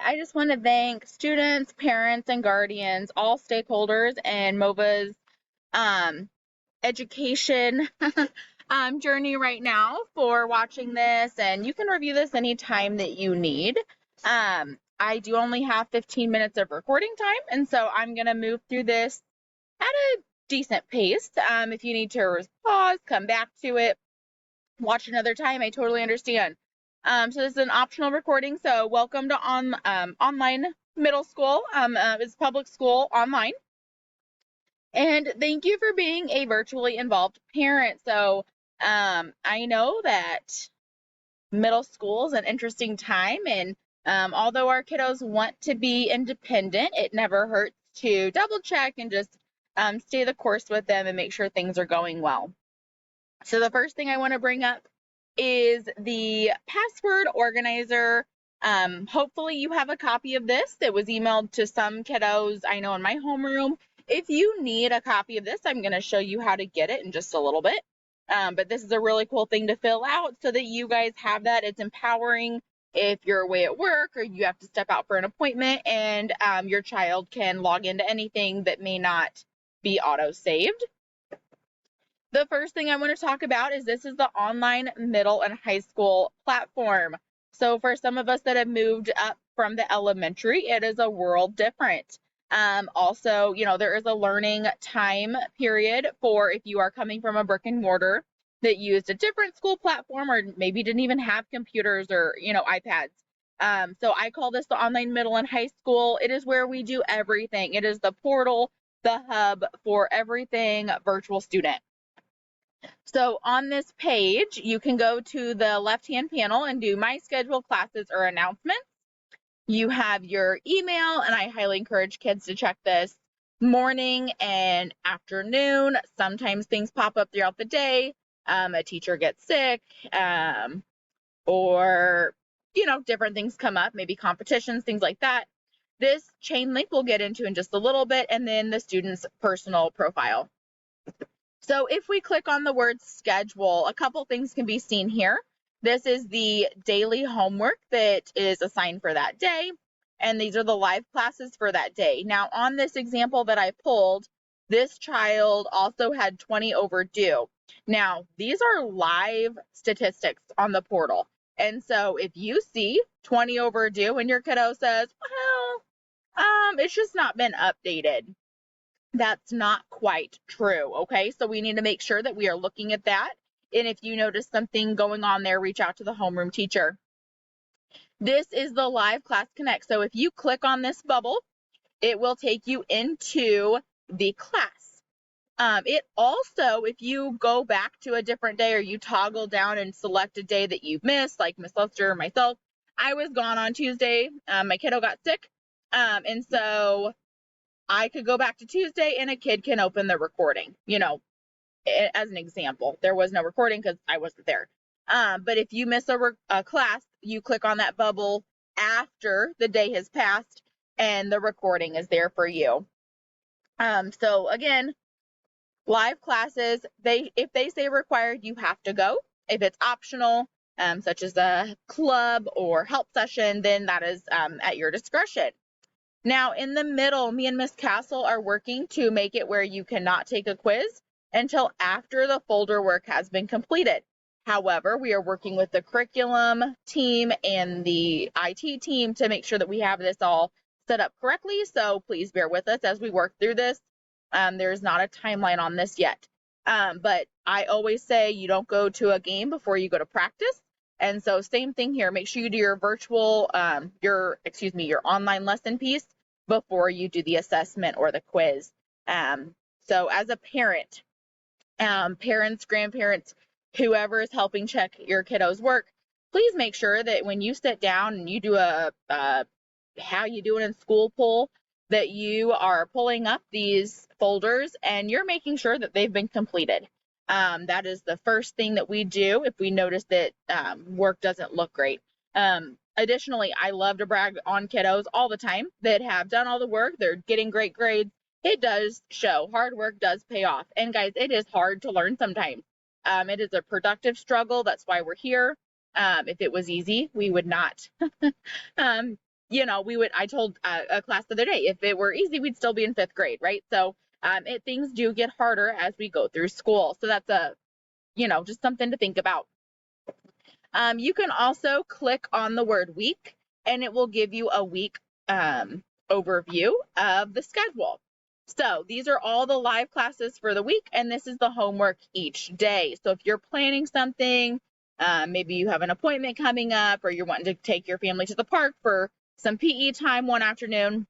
I just want to thank students, parents, and guardians, all stakeholders in MOVA's um, education journey right now for watching this. And you can review this anytime that you need. I do only have 15 minutes of recording time, and so I'm going to move through this at a decent pace. If you need to pause, come back to it, watch another time, I totally understand. So this is an optional recording. So welcome to online middle school. It's public school online. And thank you for being a virtually involved parent. So I know that middle school is an interesting time, and although our kiddos want to be independent, it never hurts to double check and just stay the course with them and make sure things are going well. So the first thing I want to bring up is the password organizer. Hopefully you have a copy of this. It was emailed to some kiddos I know in my homeroom. If you need a copy of this, I'm going to show you how to get it in just a little bit. But this is a really cool thing to fill out so that you guys have that. It's empowering if you're away at work or you have to step out for an appointment, and your child can log into anything that may not be auto-saved. The first thing I want to talk about is this is the online middle and high school platform. So for some of us that have moved up from the elementary, it is a world different. Also, there is a learning time period for if you are coming from a brick and mortar that used a different school platform or maybe didn't even have computers or, iPads. So I call this the online middle and high school. It is where we do everything. It is the portal, the hub for everything virtual student. So on this page, you can go to the left-hand panel and do My Schedule, Classes, or Announcements. You have your email, and I highly encourage kids to check this morning and afternoon. Sometimes things pop up throughout the day. A teacher gets sick, or, different things come up, maybe competitions, things like that. This chain link we'll get into in just a little bit, and then the student's personal profile. So if we click on the word schedule, a couple things can be seen here. This is the daily homework that is assigned for that day, and these are the live classes for that day. Now, on this example that I pulled, this child also had 20 overdue. Now, these are live statistics on the portal. And so if you see 20 overdue and your kiddo says, well, it's just not been updated, that's not quite true, okay? So we need to make sure that we are looking at that. And if you notice something going on there, reach out to the homeroom teacher. This is the Live Class Connect. So if you click on this bubble, it will take you into the class. It also, if you go back to a different day or you toggle down and select a day that you've missed, like Miss Lester or myself, I was gone on Tuesday. My kiddo got sick. And so I could go back to Tuesday and a kid can open the recording, as an example. There was no recording because I wasn't there. But if you miss a class, you click on that bubble after the day has passed and the recording is there for you. So again, live classes, if they say required, you have to go. If it's optional, such as a club or help session, then that is at your discretion. Now, in the middle, me and Miss Castle are working to make it where you cannot take a quiz until after the folder work has been completed. However, we are working with the curriculum team and the IT team to make sure that we have this all set up correctly. So please bear with us as we work through this. There's not a timeline on this yet. But I always say you don't go to a game before you go to practice. And so same thing here. Make sure you do your virtual, your online lesson piece before you do the assessment or the quiz. So as a parent, parents, grandparents, whoever is helping check your kiddo's work, please make sure that when you sit down and you do a how you do it in school poll, that you are pulling up these folders and you're making sure that they've been completed. That is the first thing that we do if we notice that work doesn't look great. Additionally, I love to brag on kiddos all the time that have done all the work. They're getting great grades. It does show. Hard work does pay off. And guys, it is hard to learn sometimes. It is a productive struggle. That's why we're here. If it was easy, we would not I told a class the other day, if it were easy, we'd still be in 5th grade, right? So things do get harder as we go through school. So that's just something to think about. You can also click on the word week, and it will give you a week overview of the schedule. So these are all the live classes for the week, and this is the homework each day. So if you're planning something, maybe you have an appointment coming up, or you're wanting to take your family to the park for some PE time one afternoon,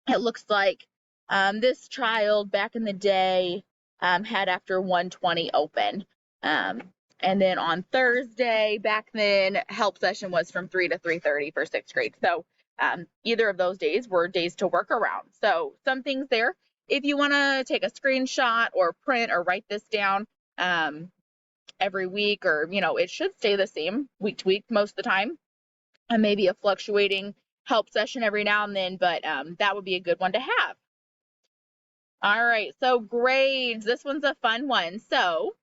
it looks like this child back in the day had after 1:20 open. And then on Thursday, back then, help session was from 3 to 3:30 for 6th grade. So either of those days were days to work around. So some things there. If you want to take a screenshot or print or write this down every week, or, it should stay the same week to week most of the time, and maybe a fluctuating help session every now and then, but that would be a good one to have. All right, so grades. This one's a fun one. So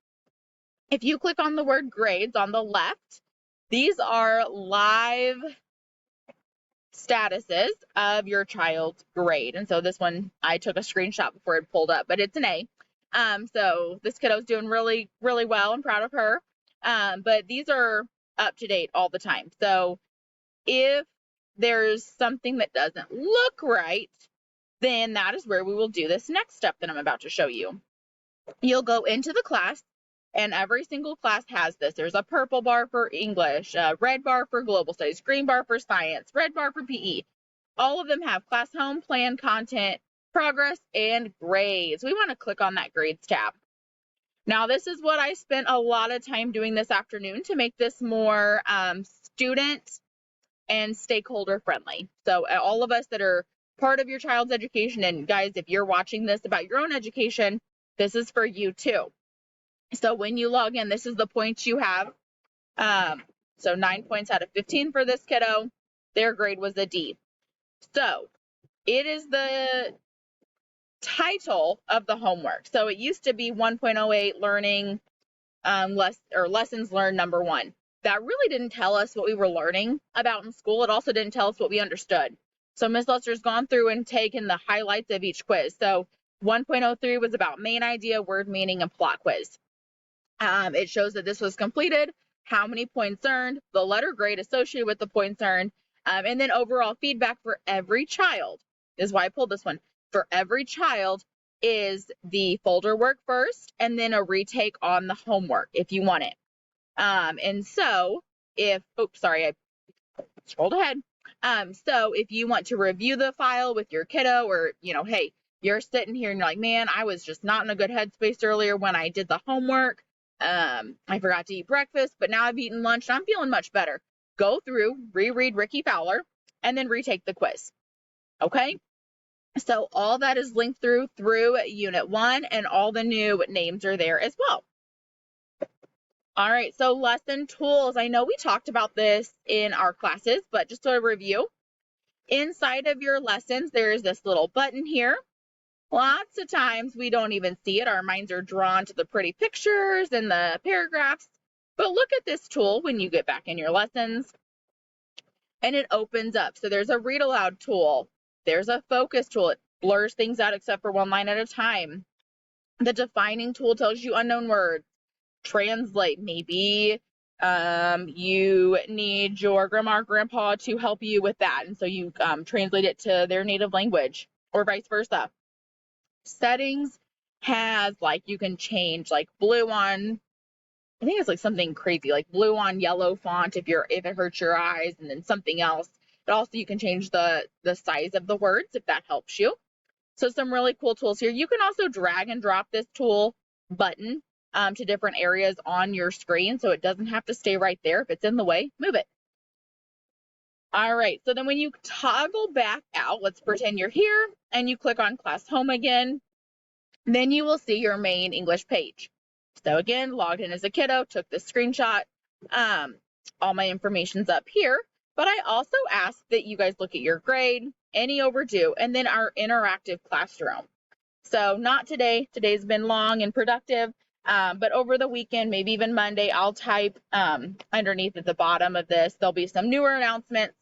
if you click on the word grades on the left, these are live statuses of your child's grade. And so this one, I took a screenshot before it pulled up, but it's an A. So this kiddo's doing really, really well. I'm proud of her. But these are up to date all the time. So if there's something that doesn't look right, then that is where we will do this next step that I'm about to show you. You'll go into the class, and every single class has this. There's a purple bar for English, a red bar for global studies, green bar for science, red bar for PE. All of them have class home, plan, content, progress, and grades. We want to click on that grades tab. Now, this is what I spent a lot of time doing this afternoon to make this more student and stakeholder friendly. So all of us that are part of your child's education, and guys, if you're watching this about your own education, this is for you too. So when you log in, this is the points you have. So 9 points out of 15 for this kiddo. Their grade was a D. So it is the title of the homework. So it used to be 1.08 learning lessons learned number 1. That really didn't tell us what we were learning about in school. It also didn't tell us what we understood. So Ms. Lester's gone through and taken the highlights of each quiz. So 1.03 was about main idea, word meaning, and plot quiz. It shows that this was completed, how many points earned, the letter grade associated with the points earned, and then overall feedback for every child. This is why I pulled this one. For every child is the folder work first, and then a retake on the homework if you want it. And so if, I scrolled ahead. So if you want to review the file with your kiddo, or, hey, you're sitting here and you're like, man, I was just not in a good headspace earlier when I did the homework. I forgot to eat breakfast, but now I've eaten lunch and I'm feeling much better. Go through, reread Ricky Fowler, and then retake the quiz. Okay? So all that is linked through Unit 1, and all the new names are there as well. All right, so lesson tools. I know we talked about this in our classes, but just a review. Inside of your lessons, there is this little button here. Lots of times we don't even see it. Our minds are drawn to the pretty pictures and the paragraphs. But look at this tool when you get back in your lessons, and it opens up. So there's a read aloud tool. There's a focus tool. It blurs things out except for one line at a time. The defining tool tells you unknown words. Translate. Maybe you need your grandma or grandpa to help you with that, and so you translate it to their native language, or vice versa. Settings has, like, you can change, like, blue on, I think it's like something crazy, like blue on yellow font if it hurts your eyes, and then something else. But also you can change the size of the words if that helps you. So some really cool tools here. You can also drag and drop this tool button to different areas on your screen, so it doesn't have to stay right there. If it's in the way, move it. All right, so then when you toggle back out, let's pretend you're here, and you click on Class Home again, then you will see your main English page. So again, logged in as a kiddo, took this screenshot. All my information's up here, but I also ask that you guys look at your grade, any overdue, and then our interactive classroom. So not today. Today's been long and productive, but over the weekend, maybe even Monday, I'll type underneath at the bottom of this, there'll be some newer announcements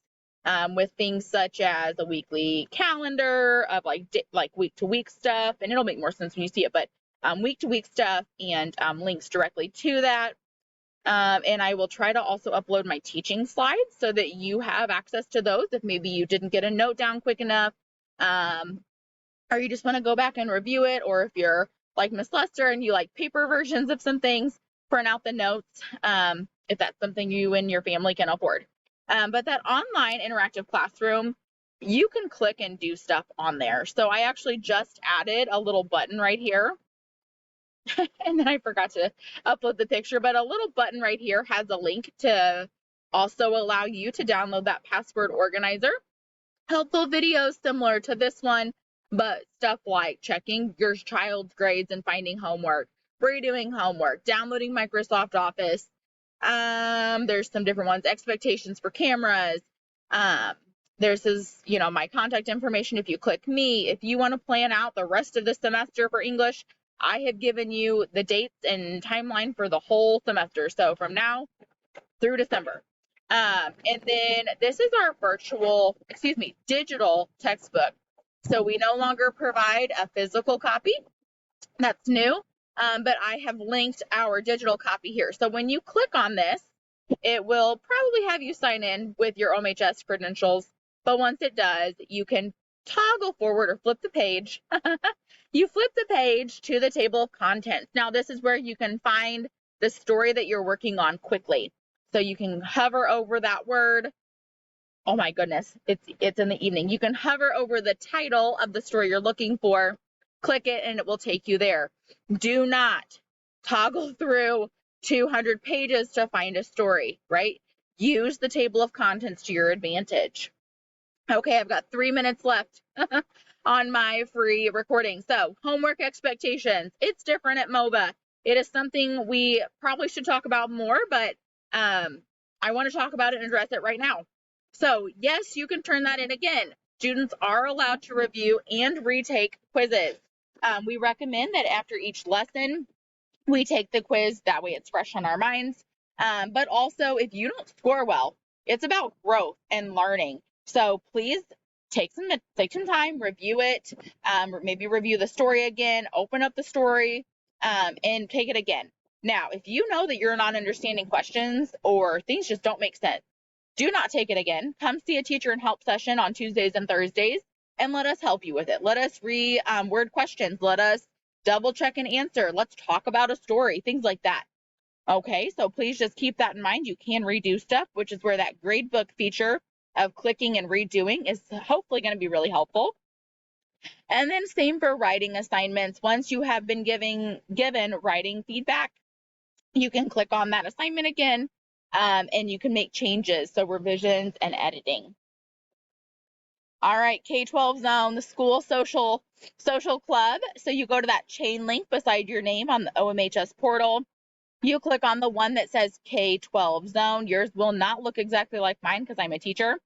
with things such as a weekly calendar of like week to week stuff, and it'll make more sense when you see it, but week to week stuff and links directly to that. And I will try to also upload my teaching slides so that you have access to those if maybe you didn't get a note down quick enough, or you just want to go back and review it, or if you're like Miss Lester and you like paper versions of some things, print out the notes, if that's something you and your family can afford. But that online interactive classroom, you can click and do stuff on there. So I actually just added a little button right here. And then I forgot to upload the picture, but a little button right here has a link to also allow you to download that password organizer. Helpful videos similar to this one, but stuff like checking your child's grades and finding homework, redoing homework, downloading Microsoft Office. There's some different ones, expectations for cameras. There's this, my contact information. If you click me, if you want to plan out the rest of the semester for English, I have given you the dates and timeline for the whole semester. So from now through December. And then this is our digital textbook. So we no longer provide a physical copy. That's new. But I have linked our digital copy here. So when you click on this, it will probably have you sign in with your OMHS credentials. But once it does, you can toggle forward or flip the page. You flip the page to the table of contents. Now, this is where you can find the story that you're working on quickly. So you can hover over that word. Oh my goodness, it's in the evening. You can hover over the title of the story you're looking for, click it, and it will take you there. Do not toggle through 200 pages to find a story, right? Use the table of contents to your advantage. Okay, I've got 3 minutes left on my free recording. So homework expectations, it's different at MOBA. It is something we probably should talk about more, but I want to talk about it and address it right now. So yes, you can turn that in again. Students are allowed to review and retake quizzes. We recommend that after each lesson, we take the quiz. That way it's fresh on our minds. But also, if you don't score well, it's about growth and learning. So please take some time, review it, maybe review the story again, open up the story, and take it again. Now, if you know that you're not understanding questions or things just don't make sense, do not take it again. Come see a teacher and help session on Tuesdays and Thursdays, and let us help you with it. Let us word questions. Let us double check and answer. Let's talk about a story, things like that. Okay, so please just keep that in mind. You can redo stuff, which is where that gradebook feature of clicking and redoing is hopefully going to be really helpful. And then same for writing assignments. Once you have been given writing feedback, you can click on that assignment again, and you can make changes, so revisions and editing. All right, K-12 zone, the school social club. So you go to that chain link beside your name on the OMHS portal. You click on the one that says K-12 zone. Yours will not look exactly like mine because I'm a teacher.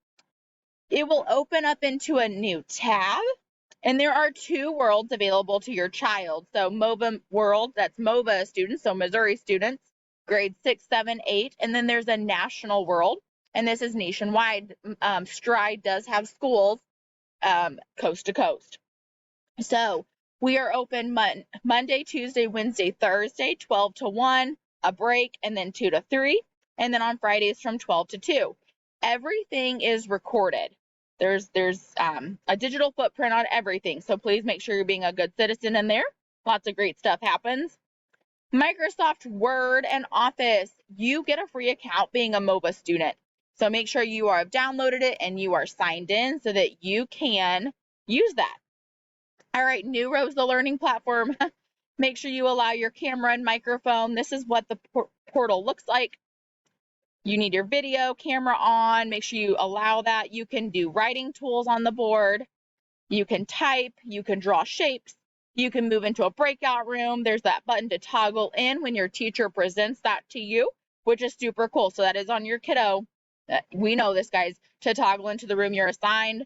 It will open up into a new tab, and there are 2 worlds available to your child. So MOBA world, that's MOBA students, so Missouri students, grades 6, 7, 8. And then there's a national world, and this is nationwide. Stride does have schools coast to coast. So we are open Monday, Tuesday, Wednesday, Thursday, 12 to 1, a break, and then 2 to 3. And then on Fridays from 12 to 2. Everything is recorded. There's a digital footprint on everything. So please make sure you're being a good citizen in there. Lots of great stuff happens. Microsoft Word and Office, you get a free account being a MOBA student. So make sure you have downloaded it and you are signed in so that you can use that. All right, New Rosa Learning Platform. Make sure you allow your camera and microphone. This is what the portal looks like. You need your video camera on. Make sure you allow that. You can do writing tools on the board. You can type. You can draw shapes. You can move into a breakout room. There's that button to toggle in when your teacher presents that to you, which is super cool. So that is on your kiddo. We know this, guys, to toggle into the room you're assigned.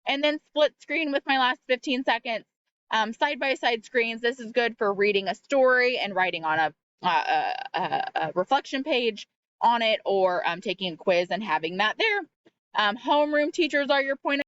And then split screen with my last 15 seconds. Side-by-side screens. This is good for reading a story and writing on a reflection page on it, or taking a quiz and having that there. Homeroom teachers are your point